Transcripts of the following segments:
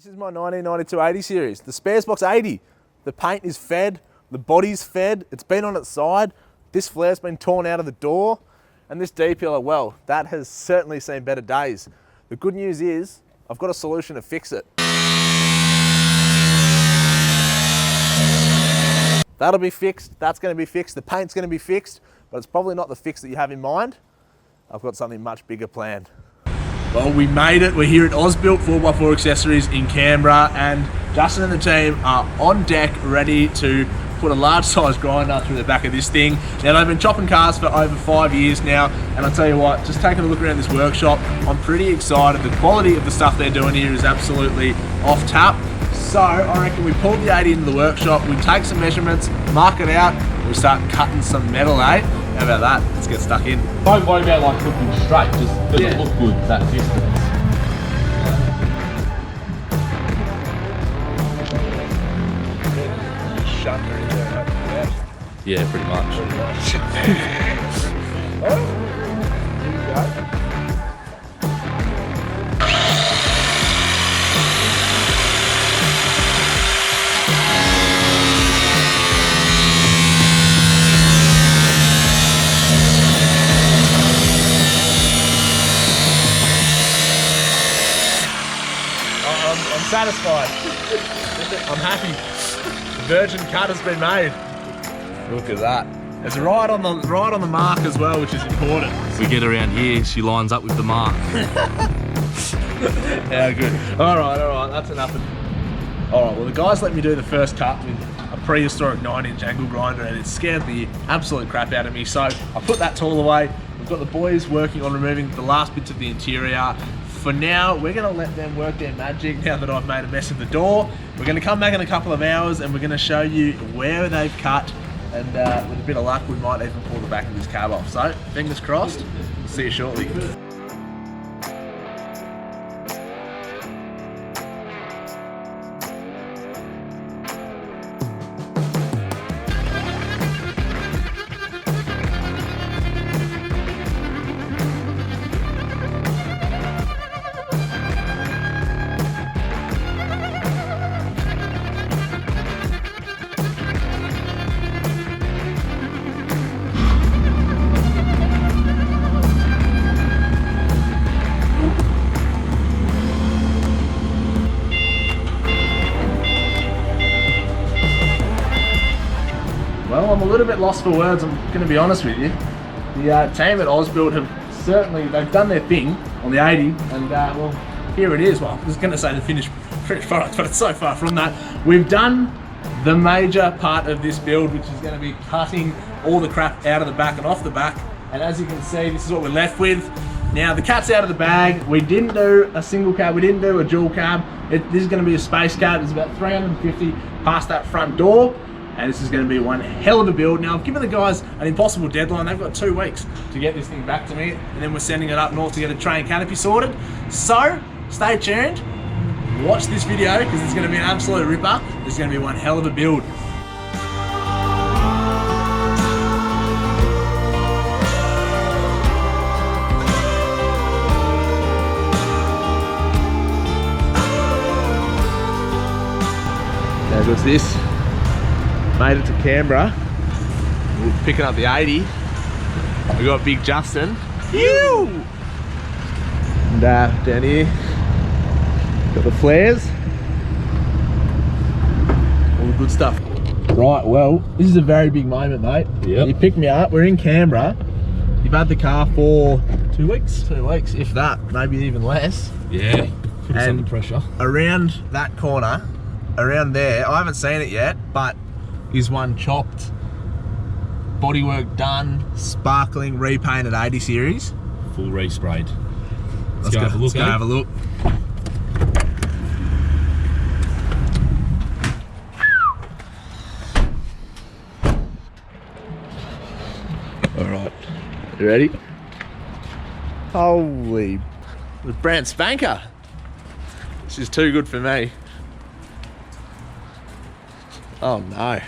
This is my 1992 80 series, the Sparesbox 80. The paint is fed, the body's fed, it's been on its side, this flare's been torn out of the door, and this D-pillar, well, that has certainly seen better days. The good news is, I've got a solution to fix it. That'll be fixed, that's going to be fixed, the paint's going to be fixed, but it's probably not the fix that you have in mind. I've got something much bigger planned. Well, we made it. We're here at Ausbuilt 4x4 Accessories in Canberra, and Justin and the team are on deck ready to put a large size grinder through the back of this thing. Now, they've been chopping cars for over 5 years now, and I'll tell you what, just taking a look around this workshop, I'm pretty excited. The quality of the stuff they're doing here is absolutely off tap. So I reckon we pull the 80 into the workshop, we take some measurements, mark it out, and we start cutting some metal, eh? How about that? Let's get stuck in. Don't worry about like looking straight, just does it look good, that distance. Shutter in there, Yeah, pretty much. Oh, here we go. I'm satisfied. I'm happy. The virgin cut has been made. Look at that. It's right on the mark as well, which is important. We get around here, she lines up with the mark. How good. All right, that's enough. All right, well, the guys let me do the first cut with a prehistoric 9-inch angle grinder, and it scared the absolute crap out of me. So I put that tool away. We've got the boys working on removing the last bits of the interior. For now, we're going to let them work their magic now that I've made a mess of the door. We're going to come back in a couple of hours and we're going to show you where they've cut, and with a bit of luck, we might even pull the back of this cab off. So, fingers crossed, we'll see you shortly. Well, I'm a little bit lost for words, I'm going to be honest with you. The team at Ausbuilt have certainly, they've done their thing on the 80, and well, here it is. Well, I was going to say the finished product, but it's so far from that. We've done the major part of this build, which is going to be cutting all the crap out of the back and off the back, and as you can see, this is what we're left with. Now, the cat's out of the bag. We didn't do a single cab, we didn't do a dual cab. This is going to be a space cab. It's about 350 past that front door. And this is going to be one hell of a build. Now, I've given the guys an impossible deadline. They've got 2 weeks to get this thing back to me, and then we're sending it up north to get a tray and canopy sorted. So, stay tuned. Watch this video, because it's going to be an absolute ripper. It's going to be one hell of a build. How good's this? Made it to Canberra. We're picking up the 80. We got Big Justin. Ew! And down here, got the flares. All the good stuff. Right, well, this is a very big moment, mate. Yep. You picked me up, we're in Canberra. You've had the car for 2 weeks? 2 weeks, if that, maybe even less. Yeah, put us under pressure. Around that corner, around there, I haven't seen it yet, but is one chopped, bodywork done, sparkling, repainted 80 series. Full resprayed. Let's go have a look. Have a look. All right, you ready? Holy, the brand spanker. This is too good for me. Oh no.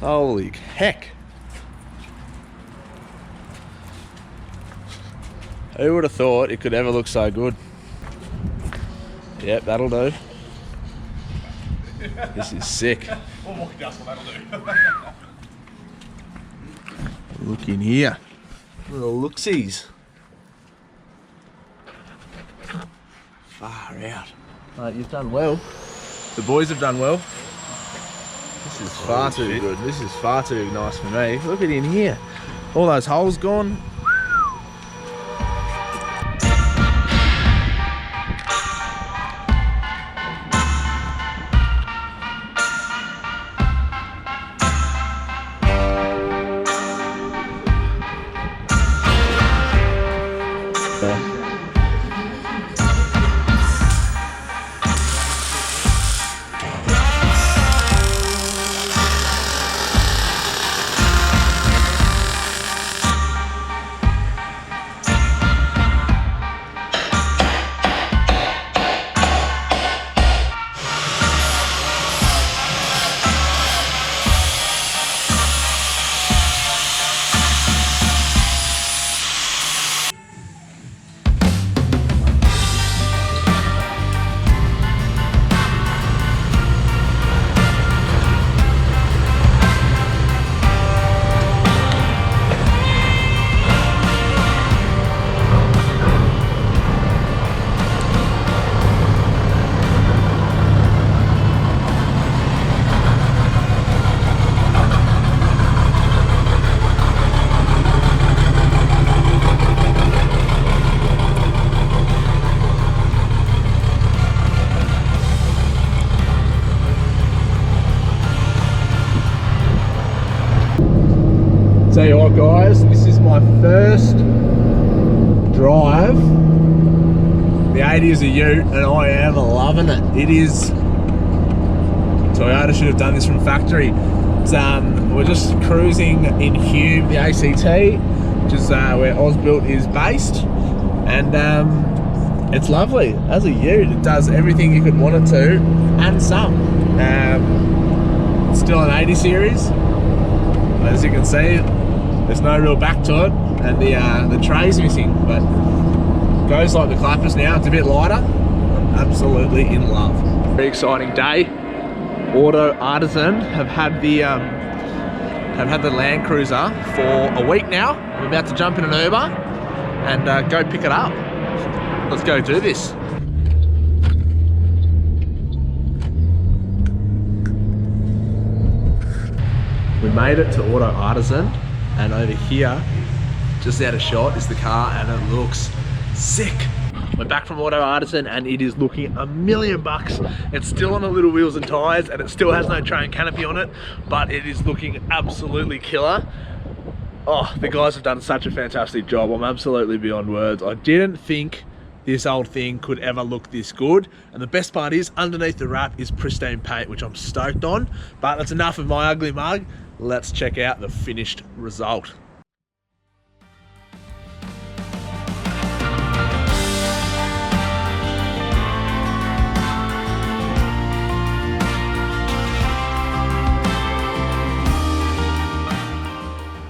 Holy heck. Who would have thought it could ever look so good? Yep, that'll do. This is sick. One more adjustment, that'll do. Look in here. Little looksies. Far out. Mate, you've done well. The boys have done well. This is far too good. This is far too nice for me. Look at in here. All those holes gone. Tell you what guys, this is my first drive. The 80 is a ute and I am loving it. It is, Toyota should have done this from factory. It's, we're just cruising in Hume, the ACT, which is where Ausbuilt is based. And it's lovely. As a ute, it does everything you could want it to and some. It's still an 80 series. As you can see, there's no real back to it, and the tray's missing, but goes like the clappers now. It's a bit lighter. I'm absolutely in love. Very exciting day. Auto Artisan have had the Landcruiser for a week now. I'm about to jump in an Uber and go pick it up. Let's go do this. We made it to Auto Artisan, and over here, just out of shot, is the car, and it looks sick. We're back from Auto Artisan and it is looking $1,000,000. It's still on the little wheels and tires and it still has no tray and canopy on it, but it is looking absolutely killer. Oh, the guys have done such a fantastic job. I'm absolutely beyond words. I didn't think this old thing could ever look this good, and the best part is underneath the wrap is pristine paint, which I'm stoked on. But that's enough of my ugly mug. Let's check out the finished result.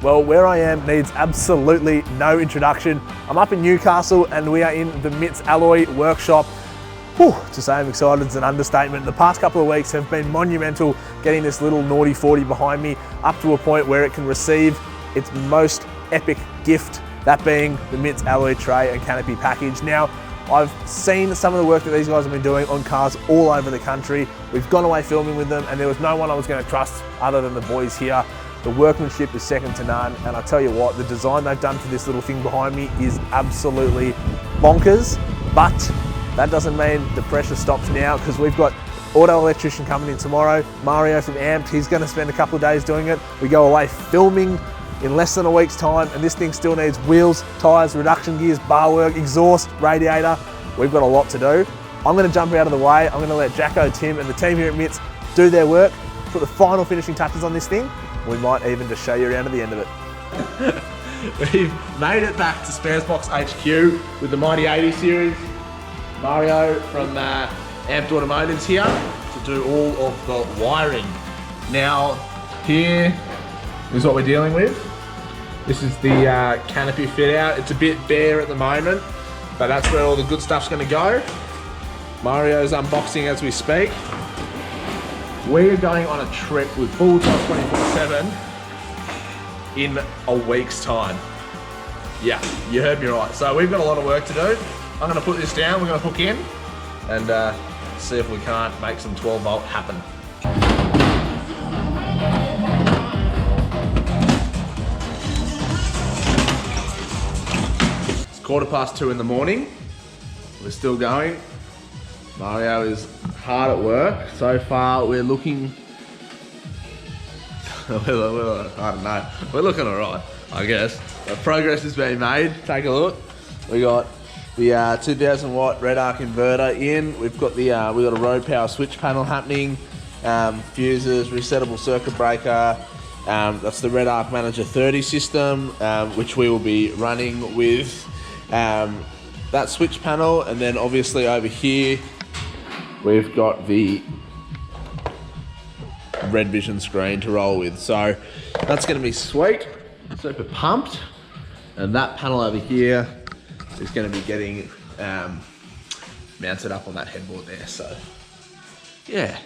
Well, where I am needs absolutely no introduction. I'm up in Newcastle and we are in the MITS Alloy workshop. Whew, to say I'm excited is an understatement. The past couple of weeks have been monumental, getting this little naughty 40 behind me up to a point where it can receive its most epic gift, that being the MITS Alloy tray and canopy package. Now, I've seen some of the work that these guys have been doing on cars all over the country. We've gone away filming with them and there was no one I was going to trust other than the boys here. The workmanship is second to none, and I tell you what, the design they've done for this little thing behind me is absolutely bonkers, but that doesn't mean the pressure stops now, because we've got auto electrician coming in tomorrow, Mario from Amped. He's going to spend a couple of days doing it. We go away filming in less than a week's time, and this thing still needs wheels, tyres, reduction gears, bar work, exhaust, radiator. We've got a lot to do. I'm going to jump out of the way. I'm going to let Jacko, Tim and the team here at MITS do their work, put the final finishing touches on this thing. We might even just show you around at the end of it. We've made it back to Sparesbox HQ with the Mighty 80 series. Mario from Amped Automotive's here to do all of the wiring. Now, here is what we're dealing with. This is the canopy fit out. It's a bit bare at the moment, but that's where all the good stuff's gonna go. Mario's unboxing as we speak. We're going on a trip with full top 24/7 in a week's time. Yeah, you heard me right. So we've got a lot of work to do. I'm gonna put this down, we're gonna hook in and see if we can't make some 12 volt happen. It's 2:15 in the morning. We're still going. Mario is hard at work. So far we're looking, I don't know, we're looking alright, I guess. Progress is being made. Take a look. We got the 2000 watt Redarc inverter in. We've got the we got a road power switch panel happening. Fuses, resettable circuit breaker. That's the Redarc Manager 30 system, which we will be running with that switch panel. And then obviously over here we've got the Redvision screen to roll with. So that's going to be sweet. Super pumped. And that panel over here is going to be getting mounted up on that headboard there. So yeah,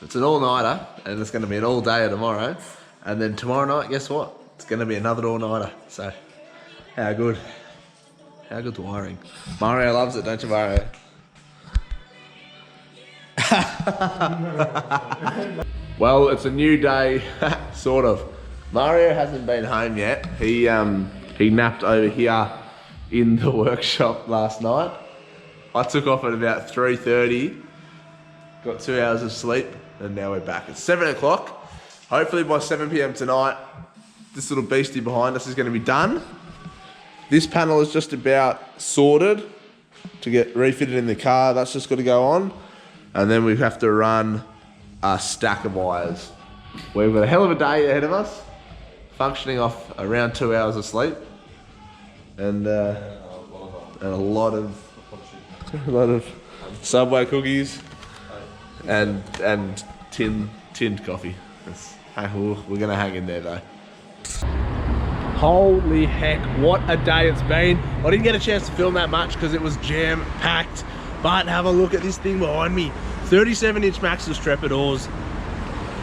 it's an all-nighter, and it's going to be an all-dayer tomorrow. And then tomorrow night, guess what? It's going to be another all-nighter. So how good? How good's wiring? Mario loves it, don't you, Mario? Well, it's a new day, sort of. Mario hasn't been home yet. He napped over here in the workshop last night. I took off at about 3:30, got 2 hours of sleep, and now we're back. It's 7 o'clock. Hopefully by 7 p.m. tonight, this little beastie behind us is going to be done. This panel is just about sorted to get refitted in the car. That's just got to go on. And then we have to run a stack of wires. We've got a hell of a day ahead of us, functioning off around 2 hours of sleep, and a lot of Subway cookies and tinned coffee. We're gonna hang in there though. Holy heck, what a day it's been. I didn't get a chance to film that much because it was jam-packed, but have a look at this thing behind me. 37-inch Maxxis trepidors,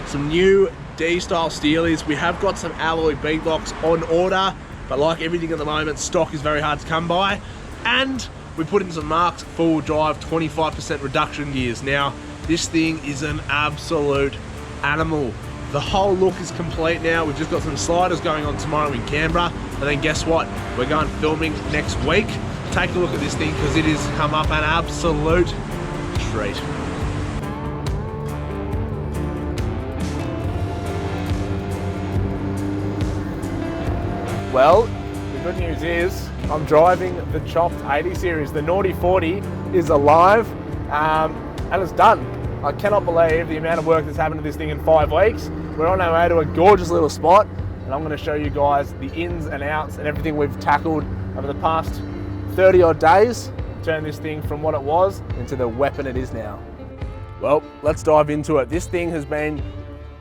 some new D-style steelies. We have got some alloy bead blocks on order, but like everything at the moment, stock is very hard to come by. And we put in some Marks full drive 25% reduction gears. Now, this thing is an absolute animal. The whole look is complete now. We've just got some sliders going on tomorrow in Canberra. And then guess what? We're going filming next week. Take a look at this thing because it has come up an absolute treat. Well, the good news is I'm driving the chopped 80 series. The Naughty 40 is alive and it's done. I cannot believe the amount of work that's happened to this thing in 5 weeks. We're on our way to a gorgeous little spot, and I'm going to show you guys the ins and outs and everything we've tackled over the past 30 odd days. Turn this thing from what it was into the weapon it is now. Well, let's dive into it. This thing has been,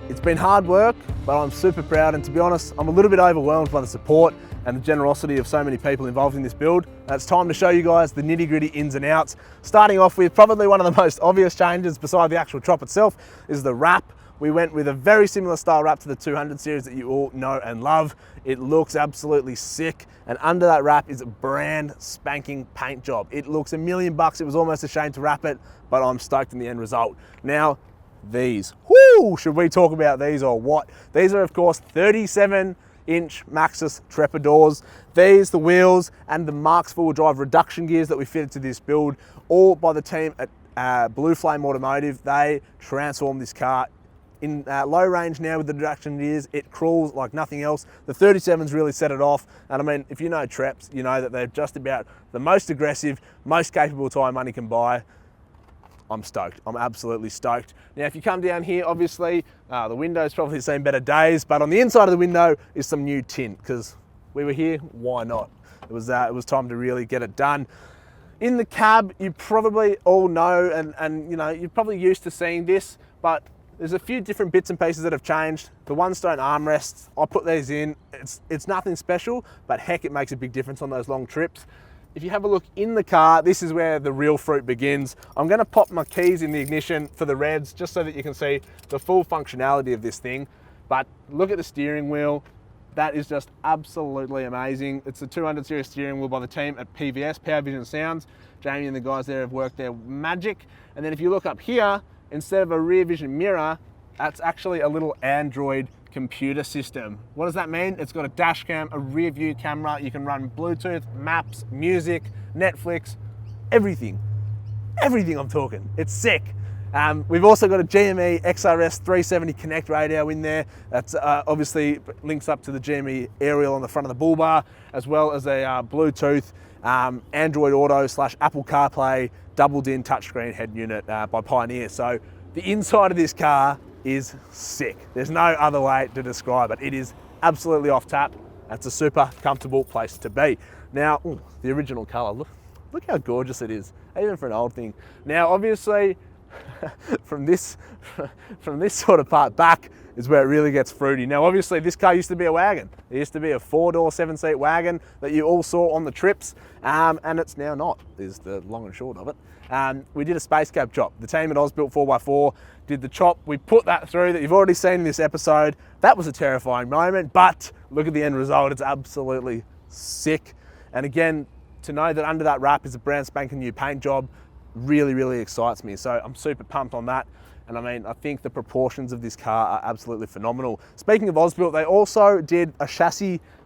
it's been hard work, but I'm super proud, and to be honest, I'm a little bit overwhelmed by the support and the generosity of so many people involved in this build. And it's time to show you guys the nitty-gritty ins and outs. Starting off with probably one of the most obvious changes beside the actual chop itself is the wrap. We went with a very similar style wrap to the 200 series that you all know and love. It looks absolutely sick, and under that wrap is a brand spanking paint job. It looks $1 million. It was almost a shame to wrap it, but I'm stoked in the end result. Now, these, whoo, should we talk about these or what? These are of course 37-inch Maxxis trepidors. These, the wheels, and the Marks full drive reduction gears that we fitted to this build, all by the team at Blue Flame Automotive. They transformed this car. In low range now with the reduction gears, it crawls like nothing else. The 37s really set it off. And I mean, if you know Treps, you know that they're just about the most aggressive, most capable tyre money can buy. I'm stoked. I'm absolutely stoked. Now, if you come down here, obviously, the window's probably seen better days, but on the inside of the window is some new tint, because we were here, why not? It was time to really get it done. In the cab, you probably all know, and you know, you're probably used to seeing this, but there's a few different bits and pieces that have changed. The Onestone armrests, I put these in. It's nothing special, but heck, it makes a big difference on those long trips. if you have a look in the car, this is where the real fruit begins. I'm gonna pop my keys in the ignition for the reds, just so that you can see the full functionality of this thing. But look at the steering wheel. That is just absolutely amazing. It's the 200 series steering wheel by the team at PVS, Power Vision Sounds. Jamie and the guys there have worked their magic. And then if you look up here, instead of a rear vision mirror, that's actually a little Android computer system. What does that mean? It's got a dash cam, a rear view camera. You can run Bluetooth, maps, music, Netflix, everything. Everything I'm talking. It's sick. We've also got a GME XRS 370 Connect radio in there. That's obviously links up to the GME aerial on the front of the bull bar, as well as a Bluetooth, Android Auto / Apple CarPlay doubled-in touchscreen head unit by Pioneer. So the inside of this car is sick. There's no other way to describe it. It is absolutely off tap. It's a super comfortable place to be. Now, the original color, look how gorgeous it is, even for an old thing. Now, obviously, from this sort of part back is where it really gets fruity. Now, obviously, this car used to be a wagon. It used to be a 4-door, 7-seat wagon that you all saw on the trips, and it's now not, is the long and short of it. We did a space cab chop. The team at Osbuilt 4x4 did the chop. We put that through that you've already seen in this episode. That was a terrifying moment, but look at the end result. It's absolutely sick. And again, to know that under that wrap is a brand spanking new paint job really, really excites me. So I'm super pumped on that. And I mean, I think the proportions of this car are absolutely phenomenal. Speaking of Osbuilt, they also did a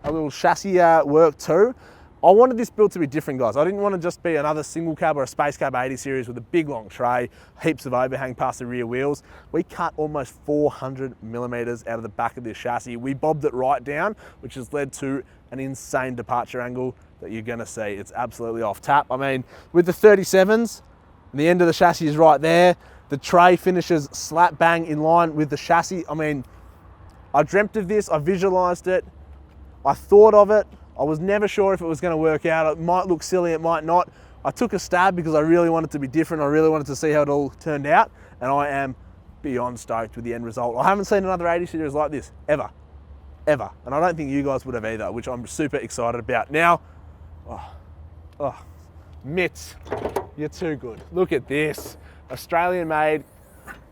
little chassis work too. I wanted this build to be different, guys. I didn't want to just be another single cab or a space cab 80 series with a big long tray, heaps of overhang past the rear wheels. We cut almost 400 millimeters out of the back of this chassis. We bobbed it right down, which has led to an insane departure angle that you're gonna see. It's absolutely off tap. I mean, with the 37s, the end of the chassis is right there. The tray finishes slap bang in line with the chassis. I mean, I dreamt of this, I visualized it, I thought of it. I was never sure if it was going to work out. It might look silly, it might not. I took a stab because I really wanted to be different. I really wanted to see how it all turned out. And I am beyond stoked with the end result. I haven't seen another 80 series like this, ever. And I don't think you guys would have either, which I'm super excited about. Now, mitts, you're too good. Look at this. Australian made,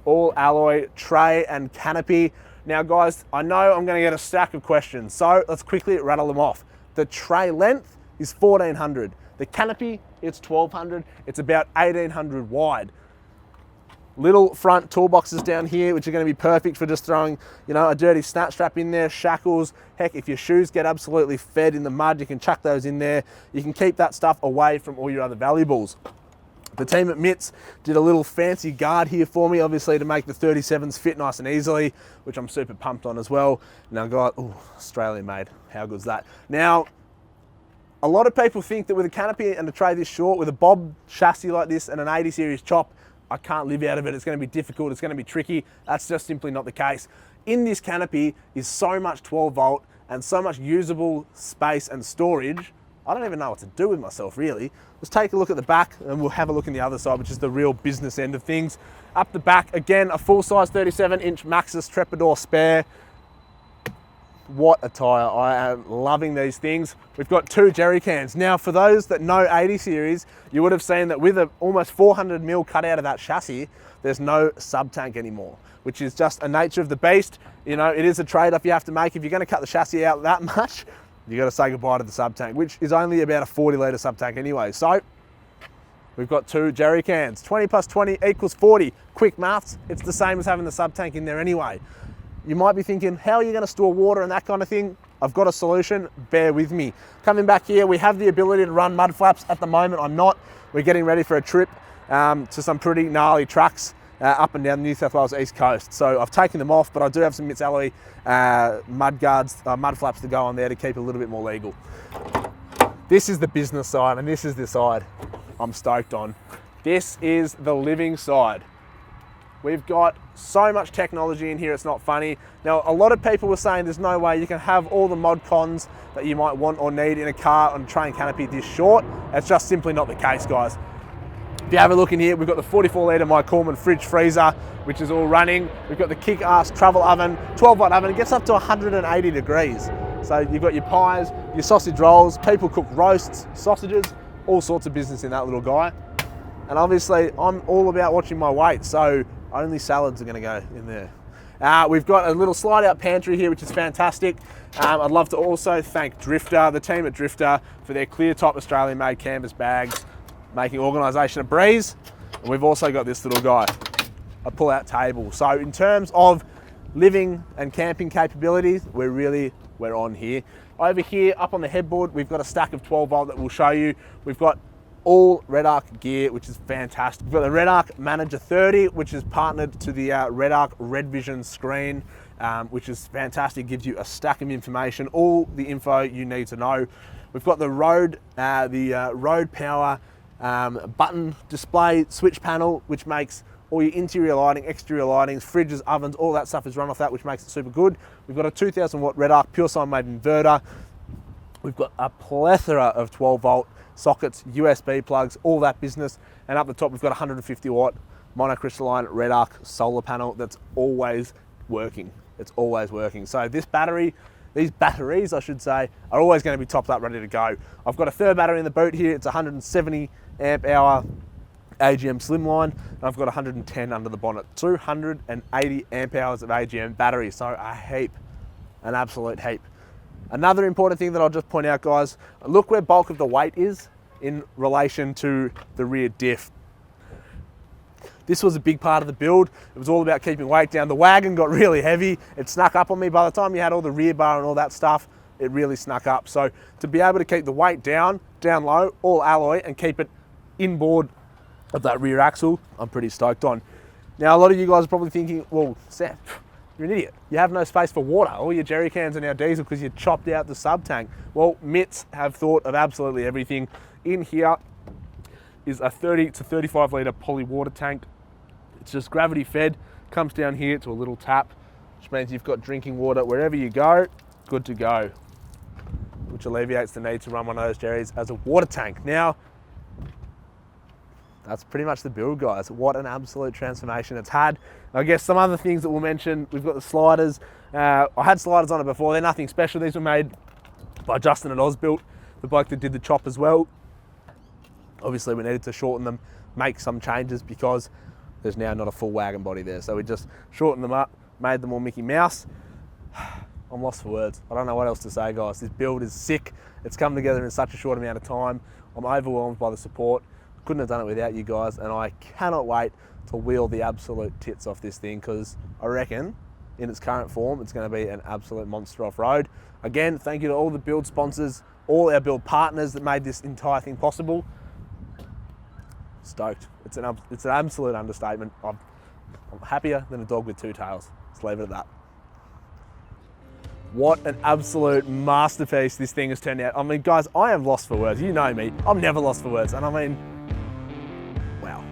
all alloy, tray and canopy. Now guys, I know I'm going to get a stack of questions, so let's quickly rattle them off. The tray length is 1400. The canopy, it's 1200. It's about 1800 wide. Little front toolboxes down here, which are going to be perfect for just throwing, you know, a dirty snap strap in there, shackles. Heck, if your shoes get absolutely fed in the mud, you can chuck those in there. You can keep that stuff away from all your other valuables. The team at Mitts did a little fancy guard here for me, obviously to make the 37s fit nice and easily, which I'm super pumped on as well. Now, guys, Australian made, how good's that? Now, a lot of people think that with a canopy and a tray this short, with a bob chassis like this and an 80 series chop, I can't live out of it. It's going to be difficult. It's going to be tricky. That's just simply not the case. In this canopy is so much 12 volt and so much usable space and storage. I don't even know what to do with myself, really. Let's take a look at the back and we'll have a look in the other side, which is the real business end of things. Up the back, again, a full-size 37-inch Maxxis Trepador spare. What a tyre. I am loving these things. We've got 2 jerry cans. Now, for those that know 80 series, you would have seen that with a almost 400 mil cut out of that chassis, there's no sub-tank anymore, which is just a nature of the beast. You know, it is a trade-off you have to make. If you're going to cut the chassis out that much, you got to say goodbye to the sub-tank, which is only about a 40-litre sub-tank anyway. So we've got 2 jerry cans. 20 plus 20 equals 40. Quick maths, it's the same as having the sub-tank in there anyway. You might be thinking, how are you going to store water and that kind of thing? I've got a solution, bear with me. Coming back here, we have the ability to run mud flaps. At the moment, I'm not. We're getting ready for a trip to some pretty gnarly tracks up and down the New South Wales East Coast. So I've taken them off, but I do have some Mitts alloy mud guards, mud flaps to go on there to keep it a little bit more legal. This is the business side, and this is the side I'm stoked on. This is the living side. We've got so much technology in here, it's not funny. Now, a lot of people were saying there's no way you can have all the mod cons that you might want or need in a car on a tray and canopy this short. It's just simply not the case, guys. If you have a look in here, we've got the 44-litre My Coleman fridge freezer, which is all running. We've got the kick-ass travel oven, 12-watt oven. It gets up to 180 degrees. So you've got your pies, your sausage rolls. People cook roasts, sausages, all sorts of business in that little guy. And obviously I'm all about watching my weight, so only salads are gonna go in there. We've got a little slide out pantry here, which is fantastic. I'd love to also thank Drifter, the team at Drifter, for their clear top Australian made canvas bags, making organisation a breeze. And we've also got this little guy, a pull out table. So in terms of living and camping capabilities, we're on here. Over here, up on the headboard, we've got a stack of 12 volt that we'll show you. We've got all Redarc gear, which is fantastic. We've got the Redarc Manager 30, which is partnered to the Redarc Redvision screen, which is fantastic. Gives you a stack of information, all the info you need to know. We've got the road power button display switch panel, which makes all your interior lighting, exterior lightings, fridges, ovens, all that stuff is run off that, which makes it super good. We've got a 2000 watt Redarc pure sine wave inverter. We've got a plethora of 12 volt sockets, USB plugs, all that business. And up the top, we've got a 150 watt monocrystalline Redarc solar panel that's always working. It's always working. So these batteries, I should say, are always going to be topped up, ready to go. I've got a third battery in the boot here. It's 170 amp hour AGM slimline, and I've got 110 under the bonnet. 280 amp hours of AGM battery, so a heap, an absolute heap. Another important thing that I'll just point out, guys, look where bulk of the weight is in relation to the rear diff. This was a big part of the build. It was all about keeping weight down. The wagon got really heavy. It snuck up on me. By the time you had all the rear bar and all that stuff, it really snuck up. So to be able to keep the weight down low, all alloy, and keep it inboard of that rear axle, I'm pretty stoked on. Now, a lot of you guys are probably thinking, well, Sam, you're an idiot. You have no space for water. All your jerry cans are now diesel because you chopped out the sub tank. Well, Mitts have thought of absolutely everything. In here is a 30 to 35 litre poly water tank. It's just gravity fed, comes down here to a little tap, which means you've got drinking water wherever you go, good to go, which alleviates the need to run one of those jerrys as a water tank. Now, that's pretty much the build, guys. What an absolute transformation it's had. I guess some other things that we'll mention, we've got the sliders. I had sliders on it before, they're nothing special. These were made by Justin at Osbuilt, the bloke that did the chop as well. Obviously we needed to shorten them, make some changes because there's now not a full wagon body there. So we just shortened them up, made them all Mickey Mouse. I'm lost for words. I don't know what else to say, guys. This build is sick. It's come together in such a short amount of time. I'm overwhelmed by the support. Couldn't have done it without you guys, and I cannot wait to wheel the absolute tits off this thing, because I reckon in its current form it's going to be an absolute monster off-road. Again, thank you to all the build sponsors, all our build partners that made this entire thing possible. Stoked. It's an absolute understatement. I'm happier than a dog with two tails. Let's leave it at that. What an absolute masterpiece this thing has turned out. I mean, guys, I am lost for words. You know me. I'm never lost for words. And I mean, wow.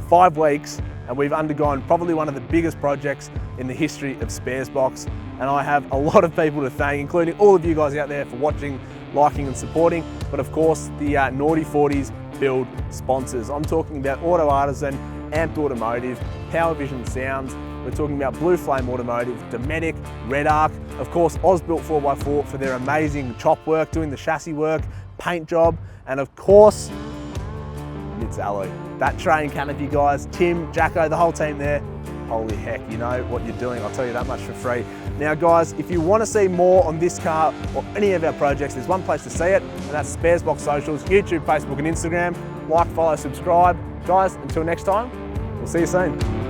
5 weeks, and we've undergone probably one of the biggest projects in the history of Sparesbox. And I have a lot of people to thank, including all of you guys out there for watching, liking and supporting. But of course, the Naughty 40s build sponsors. I'm talking about Auto Artisan, Amped Automotive, Power Vision Sounds. We're talking about Blue Flame Automotive, Dometic, Redarc, of course Osbuilt 4x4 for their amazing chop work, doing the chassis work, paint job, and of course, Mitts Alloy. That train canopy, guys, Tim, Jacko, the whole team there, holy heck, you know what you're doing, I'll tell you that much for free. Now guys, if you want to see more on this car or any of our projects, there's one place to see it, and that's Sparesbox Socials, YouTube, Facebook and Instagram. Like, follow, subscribe. Guys, until next time, we'll see you soon.